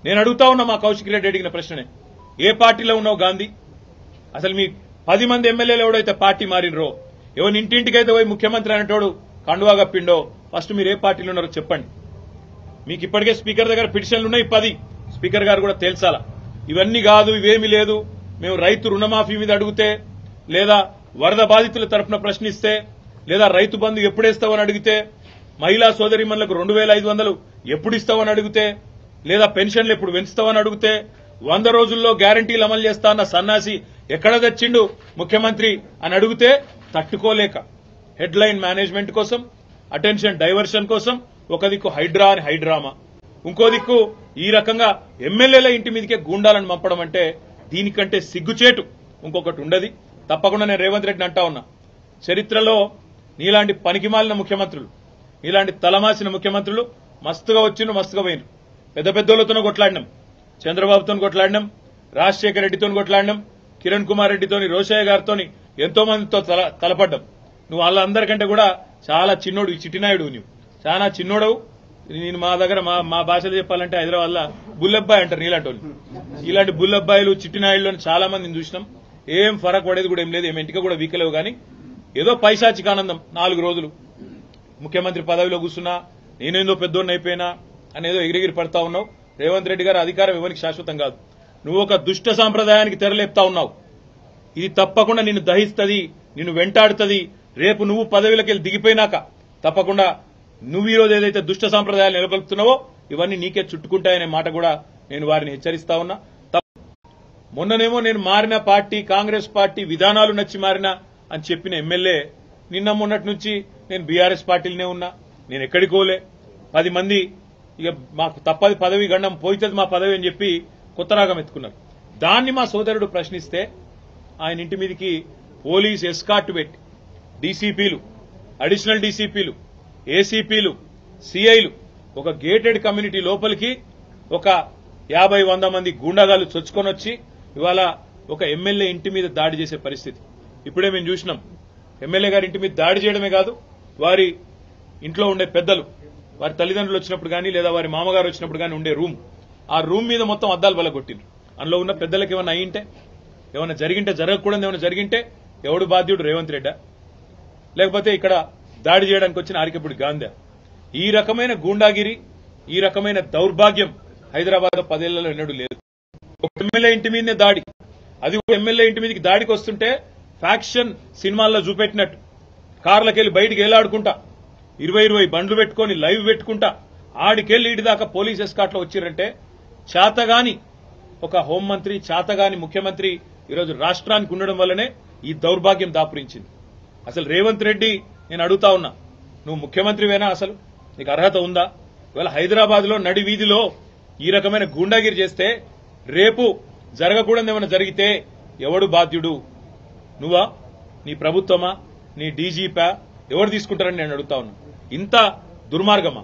నేను అడుగుతా ఉన్నా మా కౌశిక్ రెడ్డి అడిగిన ప్రశ్ననే, ఏ పార్టీలో ఉన్నావు గాంధీ? అసలు మీ 10 మంది ఎమ్మెల్యేలు ఎవడైతే పార్టీ మారినరో, ఎవరి ఇంటింటికైతే పోయి ముఖ్యమంత్రి అనేటోడు కండువా కప్పిండో, ఫస్ట్ మీరు ఏ పార్టీలో ఉన్నారో చెప్పండి. మీకు ఇప్పటికే స్పీకర్ దగ్గర పిటిషన్లు ఉన్నాయి 10. స్పీకర్ గారు కూడా తేల్చాలా. ఇవన్నీ కాదు, ఇవేమీ లేదు, మేము రైతు రుణమాఫీ మీద అడిగితే, లేదా వరద బాధితుల తరఫున ప్రశ్నిస్తే, లేదా రైతు బంధు ఎప్పుడేస్తావని అడిగితే, మహిళా సోదరిమణులకు 2500 ఎప్పుడు ఇస్తావని అడిగితే, లేదా పెన్షన్లు ఎప్పుడు పెంచుతావని అడిగితే, 100 రోజుల్లో గ్యారంటీలు అమలు చేస్తా అన్న సన్నాసి ఎక్కడ తెచ్చిండు ముఖ్యమంత్రి అని అడిగితే తట్టుకోలేక హెడ్లైన్ మేనేజ్మెంట్ కోసం, అటెన్షన్ డైవర్షన్ కోసం ఒక దిక్కు హైడ్రా అని హైడ్రామా, ఇంకో దిక్కు ఈ రకంగా ఎమ్మెల్యేల ఇంటి మీదకే గూండాలను పంపడం అంటే దీనికంటే సిగ్గుచేటు ఇంకొకటి ఉండదు. తప్పకుండా నేను రేవంత్ రెడ్డిని అంటా ఉన్నా, చరిత్రలో నీలాంటి పనికిమాలిన ముఖ్యమంత్రులు, నీలాంటి తలమాసిన ముఖ్యమంత్రులు మస్తుగా వచ్చిండ్రు, మస్తుగా పోయినరు. పెద్ద పెద్దోళ్లతోనూ కొట్లాడినాం, చంద్రబాబుతో కొట్లాడినాం, రాజశేఖర రెడ్డితో కొట్లాడినాం, కిరణ్ కుమార్ రెడ్డితోని, రోషయ్య గారితో ఎంతో మందితో తలపడ్డాం. నువ్వు వాళ్ళందరికంటే కూడా చాలా చిన్నోడు, చిట్టినాయుడు, నువ్వు చాలా చిన్నోడవు. నేను మా దగ్గర మా భాషలో చెప్పాలంటే హైదరాబాద్ లో బుల్లబ్బాయి అంటారు నీలాంటి వాళ్ళు. ఇలాంటి బుల్లబ్బాయిలు చిట్టినాయుళ్ళు చాలా మందిని చూసినాం. ఏం ఫరక్ పడేది కూడా ఏం లేదు, ఏం ఇంటికి కూడా వీకలేవు. కానీ ఏదో పైశాచికానందం, 4 రోజులు ముఖ్యమంత్రి పదవిలో కూర్చున్నా, నేనేందో పెద్దోడిని అయిపోయినా అనేదో ఎగిరిగిరి పడతా ఉన్నావు. రేవంత్ రెడ్డి గారు అధికారం ఎవరికి శాశ్వతం కాదు. నువ్వు ఒక దుష్ట సాంప్రదాయానికి తెరలేపుతా ఉన్నావు. ఇది తప్పకుండా నిన్ను దహిస్తుంది, నిన్ను వెంటాడుతుంది. రేపు నువ్వు పదవిలోకి వెళ్ళి దిగిపోయినాక తప్పకుండా నువ్వు ఈరోజు ఏదైతే దుష్ట సాంప్రదాయాలు నెలకొల్పుతున్నావో ఇవన్నీ నీకే చుట్టుకుంటాయనే మాట కూడా నేను వారిని హెచ్చరిస్తా ఉన్నా. మొన్ననేమో నేను మారిన పార్టీ కాంగ్రెస్ పార్టీ విధానాలు నచ్చి మారినా అని చెప్పిన ఎమ్మెల్యే నిన్న మొన్నటి నుంచి నేను బీఆర్ఎస్ పార్టీలోనే ఉన్నా, నేను ఎక్కడికి పోలే. 10 మంది ఇక మాకు తప్పది పదవి గండం పోయితుంది మా పదవి అని చెప్పి కొత్త రాగం ఎత్తుకున్నారు. దాన్ని మా సోదరుడు ప్రశ్నిస్తే ఆయన ఇంటి మీదకి పోలీస్ ఎస్కార్ట్ పెట్టి డీసీపీలు, అడిషనల్ డీసీపీలు, ఏసీపీలు, సీఐలు ఒక గేటెడ్ కమ్యూనిటీ లోపలికి ఒక 50-100 మంది గూండాగాలు చొచ్చుకొని వచ్చి ఇవాళ ఒక ఎమ్మెల్యే ఇంటి మీద దాడి చేసే పరిస్థితి ఇప్పుడే మేము చూసినాం. ఎమ్మెల్యే గారి ఇంటి మీద దాడి చేయడమే కాదు, వారి ఇంట్లో ఉండే పెద్దలు, వారి తల్లిదండ్రులు వచ్చినప్పుడు కానీ లేదా వారి మామగారు వచ్చినప్పుడు కానీ ఉండే రూమ్, ఆ రూమ్ మీద మొత్తం అద్దాలు బలగొట్టిండ్రు. అందులో ఉన్న పెద్దలకు ఏమైనా అయ్యింటే, ఏమైనా జరిగింటే, జరగకూడదు ఏమైనా జరిగింటే ఎవడు బాధ్యుడు? రేవంత్ రెడ్డా? లేకపోతే ఇక్కడ దాడి చేయడానికి వచ్చిన ఆరికపూడి గాంధీ? ఈ రకమైన గూండాగిరి, ఈ రకమైన దౌర్భాగ్యం హైదరాబాద్ 10 ఏళ్లలో ఎన్నడూ లేదు. ఒక ఎమ్మెల్యే ఇంటి మీదనే దాడి, అది ఒక ఎమ్మెల్యే ఇంటి మీదకి దాడికి వస్తుంటే ఫ్యాక్షన్ సినిమాల్లో చూపెట్టినట్టు కార్లకెళ్లి బయటికి ఏలాడుకుంటా 20 బండ్లు పెట్టుకుని లైవ్ పెట్టుకుంటా ఆడికెళ్లి ఇటు దాకా పోలీస్ ఎస్కాట్ లో వచ్చిరంటే చేతగాని ఒక హోంమంత్రి, చేతగాని ముఖ్యమంత్రి ఈరోజు రాష్ట్రానికి ఉండడం వల్లనే ఈ దౌర్భాగ్యం దాపురించింది. అసలు రేవంత్ రెడ్డి నేను అడుగుతా ఉన్నా, నువ్వు ముఖ్యమంత్రివేనా? అసలు నీకు అర్హత ఉందా? ఇవాళ హైదరాబాద్ లో నడి వీధిలో ఈ రకమైన గూండాగిరి చేస్తే రేపు జరగకూడదు ఏమైనా జరిగితే ఎవడు బాధ్యుడు? నువ్వా? నీ ప్రభుత్వమా? నీ డీజీపా? ఎవరు తీసుకుంటారని నేను అడుగుతా ఉన్నా. ఇంత దుర్మార్గమా?